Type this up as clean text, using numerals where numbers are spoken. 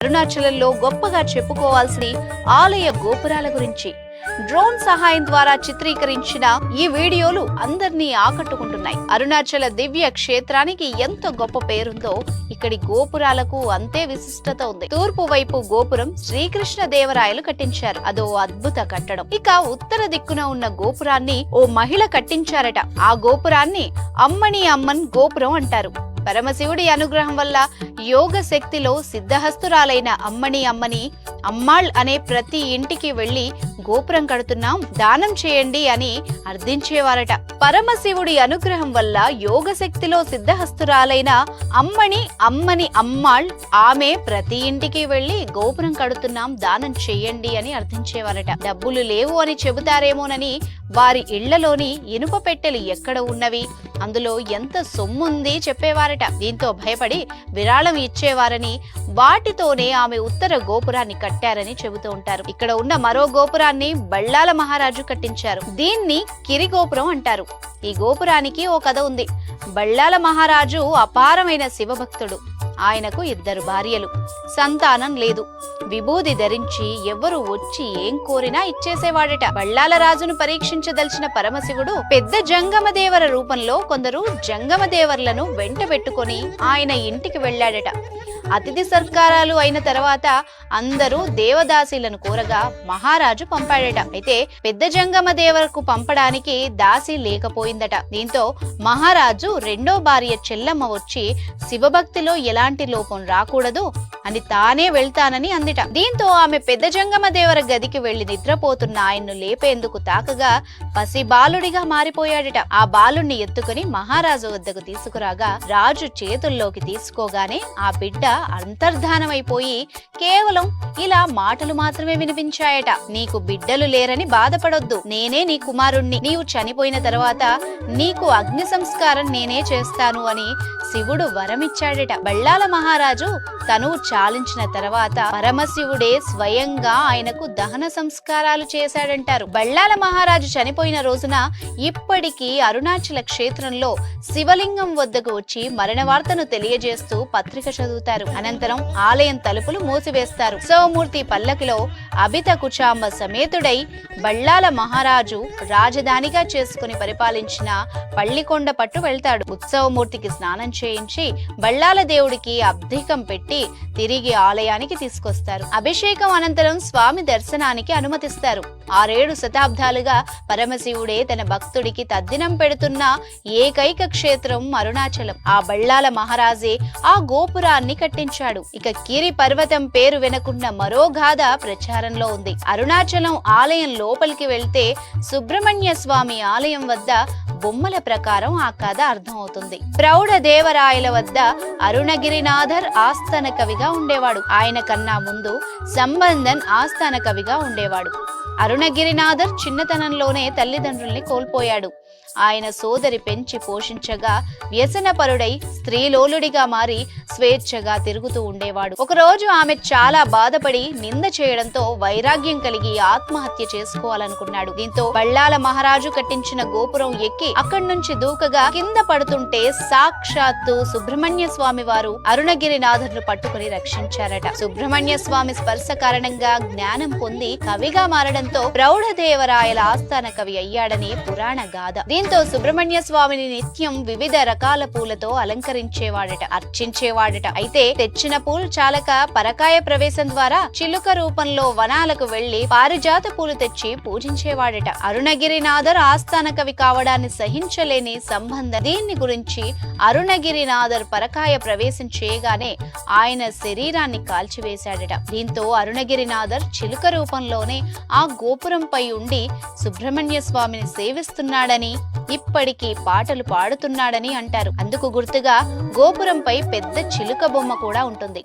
అరుణాచలంలో గొప్పగా చెప్పుకోవాల్సిన ఆలయ గోపురాల గురించి డ్రోన్ సహాయం ద్వారా చిత్రీకరించిన ఈ వీడియోలు అందరినీ ఆకట్టుకుంటున్నాయి. అరుణాచల దివ్య క్షేత్రానికి ఎంత గొప్ప పేరుందో ఇక్కడి గోపురాలకు అంతే విశిష్టత ఉంది. తూర్పు వైపు గోపురం శ్రీకృష్ణ దేవరాయలు కట్టించారు. అదో అద్భుత కట్టడం. ఇక ఉత్తర దిక్కున ఉన్న గోపురాన్ని ఓ మహిళ కట్టించారట. ఆ గోపురాన్ని అమ్మని అమ్మన్ గోపురం అంటారు. పరమశివుడి అనుగ్రహం వల్ల యోగ శక్తిలో సిద్ధహస్తురాలైన అమ్మని అమ్మాళ్ అనే ప్రతి ఇంటికి వెళ్లి గోపురం కడుతున్నాం, దానం చేయండి అని అర్థించేవారట. పరమశివుడి అనుగ్రహం వల్ల యోగ శక్తిలో సిద్ధహస్తురాలైన అమ్మని అమ్మాళ్ ఆమె ప్రతి ఇంటికి వెళ్లి గోపురం కడుతున్నాం, దానం చేయండి అని అర్థించేవారట. డబ్బులు లేవు అని చెబుతారేమోనని వారి ఇళ్లలోని ఇనుప పెట్టెలు ఎక్కడ ఉన్నవి, అందులో ఎంత సొమ్ముంది చెప్పేవారట. దీంతో భయపడి విరాళం ఇచ్చేవారని, వాటితోనే ఆమె ఉత్తర గోపురాన్ని కట్టారని చెబుతూ ఉంటారు. ఇక్కడ ఉన్న మరో గోపురాన్ని బళ్ళాల మహారాజు కట్టించారు. దీన్ని కిరి గోపురం అంటారు. ఈ గోపురానికి ఓ కథ ఉంది. బళ్ళాల మహారాజు అపారమైన శివభక్తుడు. ఆయనకు 2 భార్యలు, సంతానం లేదు. విభూది ధరించి ఎవరు వచ్చి ఏం కోరినా ఇచ్చేసేవాడట. బళ్ళాల రాజును పరీక్షించదలిచిన పరమశివుడు పెద్ద జంగమదేవర రూపంలో కొందరు జంగమదేవర్లను వెంట పెట్టుకుని ఆయన ఇంటికి వెళ్లాడట. అతిథి సత్కారాలు అయిన తర్వాత అందరూ దేవదాసీలను కోరగా మహారాజు పంపాడట. అయితే పెద్ద జంగమదేవరకు పంపడానికి దాసి లేకపోయిందట. దీంతో మహారాజు రెండో భార్య చెల్లమ్మ వచ్చి శివభక్తిలో ఎలాంటి లోపం రాకూడదు అని తానే వెళ్తానని అందిట. దీంతో ఆమె పెద్ద జంగమదేవర గదికి వెళ్లి నిద్రపోతున్న ఆయన్ను లేపేందుకు తాకగా పసి బాలుడిగా మారిపోయాడట. ఆ బాలుణ్ణి ఎత్తుకుని మహారాజు వద్దకు తీసుకురాగా రాజు చేతుల్లోకి తీసుకోగానే ఆ బిడ్డ అంతర్ధానమైపోయి కేవలం ఇలా మాటలు మాత్రమే వినిపించాయట. నీకు బిడ్డలు లేరని బాధపడొద్దు, నేనే నీ కుమారుణ్ణి, నీవు చనిపోయిన తర్వాత నీకు అగ్ని సంస్కారం నేనే చేస్తాను అని శివుడు వరమిచ్చాడట. బళ్ళాల మహారాజు తనువు చాలించిన తర్వాత పరమశివుడే స్వయంగా ఆయనకు దహన సంస్కారాలు చేశాడంటారు. బళ్ళాల మహారాజు చనిపోయిన రోజున ఇప్పటికీ అరుణాచల క్షేత్రంలో శివలింగం వద్దకు వచ్చి మరణ వార్తను తెలియజేస్తూ పత్రిక చదువుతారు. అనంతరం ఆలయం తలుపులు మూసివేస్తారు. ఉత్సవమూర్తి పల్లకిలో అభిత కుచాంబ సమేతుడై బళ్ళాల మహారాజు రాజధానిగా చేసుకుని పరిపాలించిన పల్లికొండ పట్టు వెళ్తాడు. ఉత్సవమూర్తికి స్నానం చేయించి బళ్ళాల దేవుడికి అబ్ధికం పెట్టి తిరిగి ఆలయానికి తీసుకొస్తారు. అభిషేకం అనంతరం స్వామి దర్శనానికి అనుమతిస్తారు. 6-7 శతాబ్దాలుగా పరమశివుడే తన భక్తుడికి తద్దినం పెడుతున్న ఏకైక క్షేత్రం అరుణాచలం. ఆ బళ్ళాల మహారాజే ఆ గోపురాన్ని కట్టించాడు. ఇక కిరి పర్వతం పేరు వెనకున్న మరో గాథ ప్రచారంలో ఉంది. అరుణాచలం ఆలయం లోపలికి వెళ్తే సుబ్రహ్మణ్య స్వామి ఆలయం వద్ద బొమ్మల ప్రకారం ఆ కథ అర్థమవుతుంది. ప్రౌఢ దేవరాయల వద్ద అరుణగిరినాథర్ ఆస్థాన కవిగా ఉండేవాడు. ఆయన కన్నా ముందు సంబంధన్ ఆస్థాన కవిగా ఉండేవాడు. అరుణగిరినాథర్ చిన్నతనంలోనే తల్లిదండ్రుల్ని కోల్పోయాడు. ఆయన సోదరి పెంచి పోషించగా వ్యసనపరుడై స్త్రీలోలుడిగా మారి స్వేచ్ఛగా తిరుగుతూ ఉండేవాడు. ఒకరోజు ఆమె చాలా బాధపడి నింద చేయడంతో వైరాగ్యం కలిగి ఆత్మహత్య చేసుకోవాలనుకున్నాడు. దీంతో బళ్ళాల మహారాజు కట్టించిన గోపురం ఎక్కి అక్కడి నుంచి దూకగా కింద పడుతుంటే సాక్షాత్తు సుబ్రహ్మణ్య స్వామి వారు అరుణగిరినాథర్ను పట్టుకుని రక్షించారట. సుబ్రహ్మణ్య స్వామి స్పర్శ కారణంగా జ్ఞానం పొంది కవిగా మారడంతో ప్రౌఢదేవరాయల ఆస్థాన కవి అయ్యాడని పురాణ గాథ. దీంతో సుబ్రహ్మణ్య స్వామిని నిత్యం వివిధ రకాల పూలతో అలంకరించేవాడట, అర్చించేవాడట. అయితే తెచ్చిన పూలు చాలక పరకాయ ప్రవేశం ద్వారా చిలుక రూపంలో వనాలకు వెళ్లి పారిజాత పూలు తెచ్చి పూజించేవాడట. అరుణగిరినాథర్ ఆస్థాన కవి కావడాన్ని సహించలేని సంబంధం దీన్ని గురించి అరుణగిరినాథర్ పరకాయ ప్రవేశం చేయగానే ఆయన శరీరాన్ని కాల్చివేశాడట. దీంతో అరుణగిరినాథర్ చిలుక రూపంలోనే ఆ గోపురంపై ఉండి సుబ్రహ్మణ్య స్వామిని సేవిస్తున్నాడని, ఇప్పటికీ పాటలు పాడుతున్నాడని అంటారు. అందుకు గుర్తుగా గోపురంపై పెద్ద చిలుక బొమ్మ కూడా ఉంటుంది.